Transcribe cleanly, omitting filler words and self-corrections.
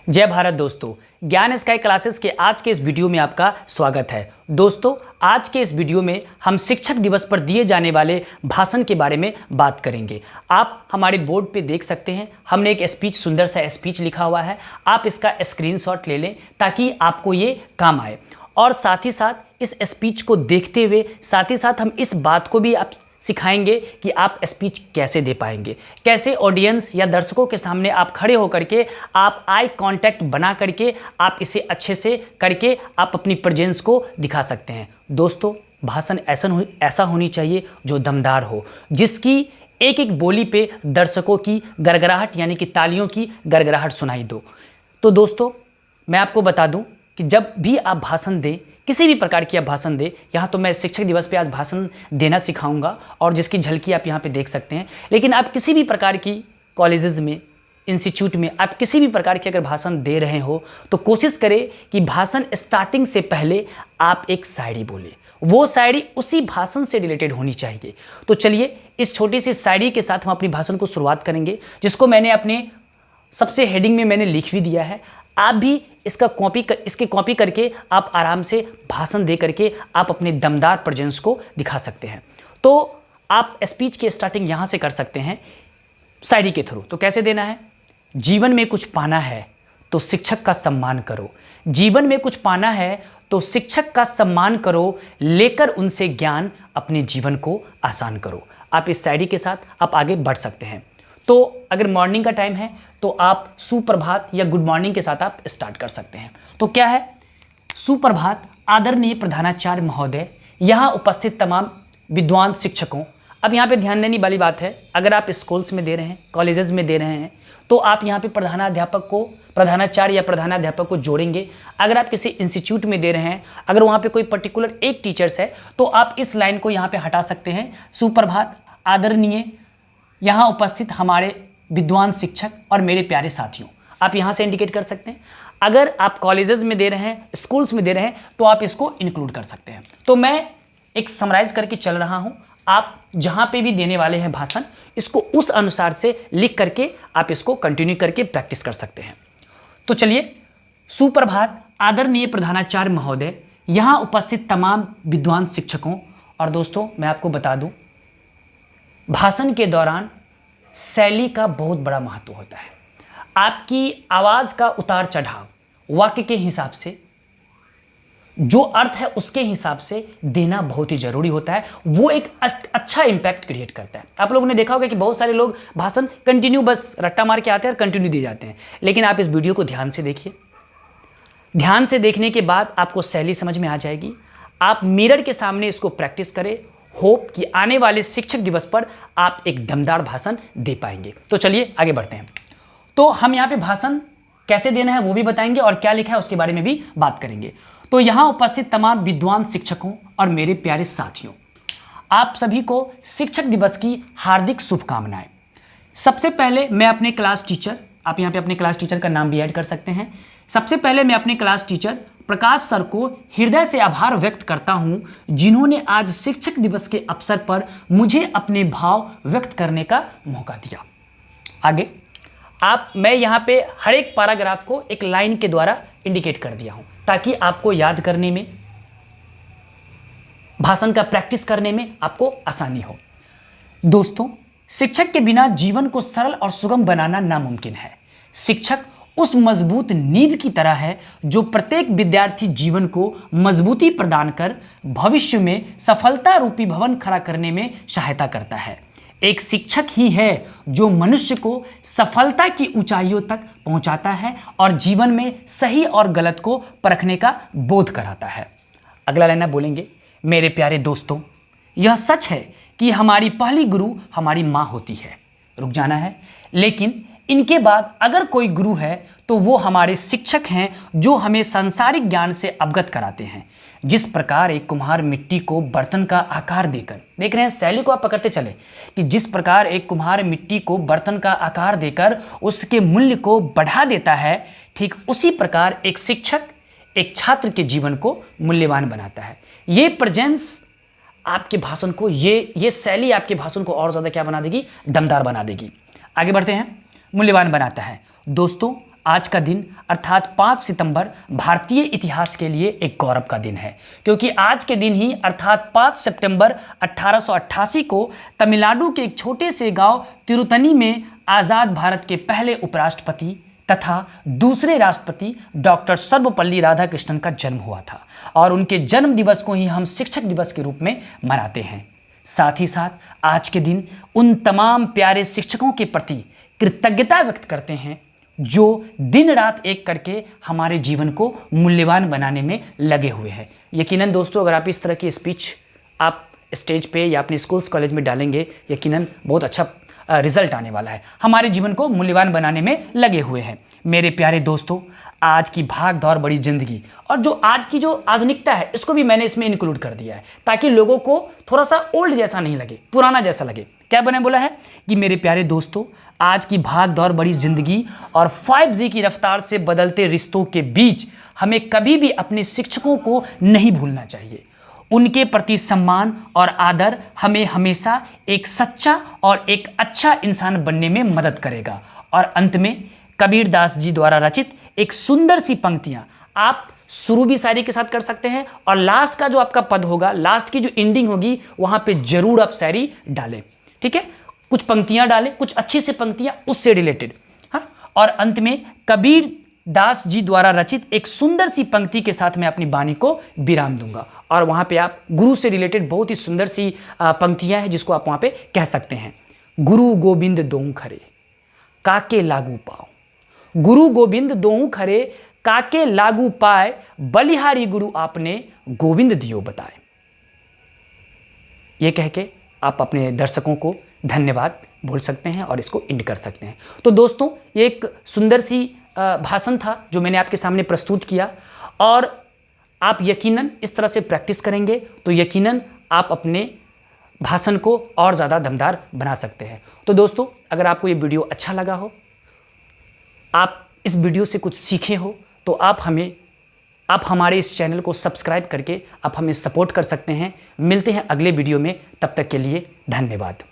जय भारत दोस्तों, ज्ञान स्काई क्लासेस के आज के इस वीडियो में आपका स्वागत है। दोस्तों, आज के इस वीडियो में हम शिक्षक दिवस पर दिए जाने वाले भाषण के बारे में बात करेंगे। आप हमारे बोर्ड पे देख सकते हैं, हमने एक स्पीच, सुंदर सा स्पीच लिखा हुआ है। आप इसका स्क्रीनशॉट ले लें ताकि आपको ये काम आए। और साथ ही साथ इस स्पीच को देखते हुए साथ ही साथ हम इस बात को भी आप सिखाएंगे कि आप स्पीच कैसे दे पाएंगे, कैसे ऑडियंस या दर्शकों के सामने आप खड़े होकर के आप आई कांटेक्ट बना करके आप इसे अच्छे से करके आप अपनी प्रेजेंस को दिखा सकते हैं। दोस्तों, भाषण ऐसा होनी चाहिए जो दमदार हो, जिसकी एक एक बोली पे दर्शकों की गड़गड़ाहट यानी कि तालियों की गड़गड़ाहट सुनाई दो। तो दोस्तों, मैं आपको बता दूं कि जब भी आप भाषण दें, किसी भी प्रकार की आप भाषण दें, यहाँ तो मैं शिक्षक दिवस पे आज भाषण देना सिखाऊंगा और जिसकी झलकी आप यहाँ पे देख सकते हैं। लेकिन आप किसी भी प्रकार की कॉलेजेस में, इंस्टीट्यूट में आप किसी भी प्रकार की अगर भाषण दे रहे हो तो कोशिश करें कि भाषण स्टार्टिंग से पहले आप एक शायरी बोलें। वो शायरी उसी भाषण से रिलेटेड होनी चाहिए। तो चलिए, इस छोटी सी शायरी के साथ हम अपनी भाषण को शुरुआत करेंगे, जिसको मैंने अपने सबसे हेडिंग में मैंने लिख भी दिया है। आप भी इसकी कॉपी करके आप आराम से भाषण दे करके आप अपने दमदार प्रेजेंस को दिखा सकते हैं। तो आप स्पीच की स्टार्टिंग यहाँ से कर सकते हैं शायरी के थ्रू। तो कैसे देना है? जीवन में कुछ पाना है तो शिक्षक का सम्मान करो। जीवन में कुछ पाना है तो शिक्षक का सम्मान करो, लेकर उनसे ज्ञान अपने जीवन को आसान करो। आप इस शायरी के साथ आप आगे बढ़ सकते हैं। तो अगर मॉर्निंग का टाइम है तो आप सुप्रभात या गुड मॉर्निंग के साथ आप स्टार्ट कर सकते हैं। तो क्या है? सुप्रभात आदरणीय प्रधानाचार्य महोदय, यहाँ उपस्थित तमाम विद्वान शिक्षकों। अब यहाँ पे ध्यान देने वाली बात है, अगर आप स्कूल्स में दे रहे हैं, कॉलेजेस में दे रहे हैं, तो आप यहाँ पे प्रधानाचार्य या प्रधानाध्यापक को जोड़ेंगे। अगर आप किसी इंस्टीट्यूट में दे रहे हैं, अगर वहाँ पे कोई पर्टिकुलर एक टीचर्स है, तो आप इस लाइन को यहाँ पे हटा सकते हैं। सुप्रभात आदरणीय यहाँ उपस्थित हमारे विद्वान शिक्षक और मेरे प्यारे साथियों, आप यहाँ से इंडिकेट कर सकते हैं। अगर आप कॉलेजेस में दे रहे हैं, स्कूल्स में दे रहे हैं, तो आप इसको इंक्लूड कर सकते हैं। तो मैं एक समराइज करके चल रहा हूँ। आप जहाँ पे भी देने वाले हैं भाषण, इसको उस अनुसार से लिख करके आप इसको कंटिन्यू करके प्रैक्टिस कर सकते हैं। तो चलिए, सुप्रभात आदरणीय प्रधानाचार्य महोदय, यहाँ उपस्थित तमाम विद्वान शिक्षकों। और दोस्तों, मैं आपको बता दूँ, भाषण के दौरान शैली का बहुत बड़ा महत्व होता है। आपकी आवाज़ का उतार चढ़ाव वाक्य के हिसाब से, जो अर्थ है उसके हिसाब से देना बहुत ही ज़रूरी होता है। वो एक अच्छा इम्पैक्ट क्रिएट करता है। आप लोगों ने देखा होगा कि बहुत सारे लोग भाषण कंटिन्यू बस रट्टा मार के आते हैं और कंटिन्यू दिए जाते हैं। लेकिन आप इस वीडियो को ध्यान से देखिए। ध्यान से देखने के बाद आपको शैली समझ में आ जाएगी। आप मिरर के सामने इसको प्रैक्टिस करें। होप कि आने वाले शिक्षक दिवस पर आप एक दमदार भाषण दे पाएंगे। तो चलिए आगे बढ़ते हैं। तो हम यहाँ पे भाषण कैसे देना है वो भी बताएंगे और क्या लिखा है उसके बारे में भी बात करेंगे। तो यहाँ उपस्थित तमाम विद्वान शिक्षकों और मेरे प्यारे साथियों, आप सभी को शिक्षक दिवस की हार्दिक शुभकामनाएं। सबसे पहले मैं अपने क्लास टीचर, आप यहाँ पे अपने क्लास टीचर का नाम भी ऐड कर सकते हैं। सबसे पहले मैं अपने क्लास टीचर प्रकाश सर को हृदय से आभार व्यक्त करता हूं, जिन्होंने आज शिक्षक दिवस के अवसर पर मुझे अपने भाव व्यक्त करने का मौका दिया। आगे मैं यहाँ पे हर एक पैराग्राफ को एक लाइन के द्वारा इंडिकेट कर दिया हूं, ताकि आपको याद करने में, भाषण का प्रैक्टिस करने में आपको आसानी हो। दोस्तों, शिक्षक के बिना जीवन को सरल और सुगम बनाना नामुमकिन है। शिक्षक उस मजबूत नींव की तरह है जो प्रत्येक विद्यार्थी जीवन को मजबूती प्रदान कर भविष्य में सफलता रूपी भवन खड़ा करने में सहायता करता है। एक शिक्षक ही है जो मनुष्य को सफलता की ऊंचाइयों तक पहुंचाता है और जीवन में सही और गलत को परखने का बोध कराता है। अगला लाइन आप बोलेंगे, मेरे प्यारे दोस्तों, यह सच है कि हमारी पहली गुरु हमारी माँ होती है। रुक जाना है। लेकिन इनके बाद अगर कोई गुरु है तो वो हमारे शिक्षक हैं, जो हमें सांसारिक ज्ञान से अवगत कराते हैं। जिस प्रकार एक कुम्हार मिट्टी को बर्तन का आकार देकर, देख रहे हैं शैली को आप पकड़ते चले, कि जिस प्रकार एक कुम्हार मिट्टी को बर्तन का आकार देकर उसके मूल्य को बढ़ा देता है, ठीक उसी प्रकार एक शिक्षक एक छात्र के जीवन को मूल्यवान बनाता है। ये प्रेजेंस आपके भाषण को, ये शैली आपके भाषण को और ज़्यादा क्या बना देगी? दमदार बना देगी। आगे बढ़ते हैं। मूल्यवान बनाता है। दोस्तों, आज का दिन अर्थात 5 सितंबर भारतीय इतिहास के लिए एक गौरव का दिन है, क्योंकि आज के दिन ही अर्थात 5 सितंबर 1888 को तमिलनाडु के एक छोटे से गांव तिरुतनी में आज़ाद भारत के पहले उपराष्ट्रपति तथा दूसरे राष्ट्रपति डॉक्टर सर्वपल्ली राधाकृष्णन का जन्म हुआ था और उनके जन्म दिवस को ही हम शिक्षक दिवस के रूप में मनाते हैं। साथ ही साथ आज के दिन उन तमाम प्यारे शिक्षकों के प्रति कृतज्ञता व्यक्त करते हैं जो दिन रात एक करके हमारे जीवन को मूल्यवान बनाने में लगे हुए हैं। यकीनन दोस्तों, अगर आप इस तरह की स्पीच आप स्टेज पे या अपने स्कूल्स कॉलेज में डालेंगे, यकीनन बहुत अच्छा रिजल्ट आने वाला है। हमारे जीवन को मूल्यवान बनाने में लगे हुए हैं। मेरे प्यारे दोस्तों, आज की भाग दौड़ बड़ी ज़िंदगी और जो आज की जो आधुनिकता है, इसको भी मैंने इसमें इंक्लूड कर दिया है ताकि लोगों को थोड़ा सा ओल्ड जैसा नहीं लगे, पुराना जैसा लगे। क्या बने बोला है कि मेरे प्यारे दोस्तों, आज की भाग दौड़ बड़ी ज़िंदगी और 5G की रफ्तार से बदलते रिश्तों के बीच हमें कभी भी अपने शिक्षकों को नहीं भूलना चाहिए। उनके प्रति सम्मान और आदर हमें हमेशा एक सच्चा और एक अच्छा इंसान बनने में मदद करेगा। और अंत में कबीर दास जी द्वारा रचित एक सुंदर सी पंक्तियां आप शुरू भी शायरी के साथ कर सकते हैं और लास्ट का जो आपका पद होगा, लास्ट की जो एंडिंग होगी, वहां पे जरूर आप शायरी डालें। ठीक है, कुछ पंक्तियां डालें, कुछ अच्छी सी पंक्तियां उससे रिलेटेड। हाँ, और अंत में कबीर दास जी द्वारा रचित एक सुंदर सी पंक्ति के साथ मैं अपनी वाणी को विराम दूंगा और वहां पे आप गुरु से रिलेटेड बहुत ही सुंदर सी पंक्तियां हैं जिसको आप वहां पे कह सकते हैं। गुरु गोविंद दोऊ खरे काके लागू पाओ, गुरु गोविंद दोऊ खरे काके लागू पाए, बलिहारी गुरु आपने गोविंद दियो बताए। ये कह के आप अपने दर्शकों को धन्यवाद बोल सकते हैं और इसको एंड कर सकते हैं। तो दोस्तों, ये एक सुंदर सी भाषण था जो मैंने आपके सामने प्रस्तुत किया और आप यकीनन इस तरह से प्रैक्टिस करेंगे तो यकीनन आप अपने भाषण को और ज़्यादा दमदार बना सकते हैं। तो दोस्तों, अगर आपको ये वीडियो अच्छा लगा हो, आप इस वीडियो से कुछ सीखे हो, तो आप हमारे इस चैनल को सब्सक्राइब करके आप हमें सपोर्ट कर सकते हैं। मिलते हैं अगले वीडियो में, तब तक के लिए धन्यवाद।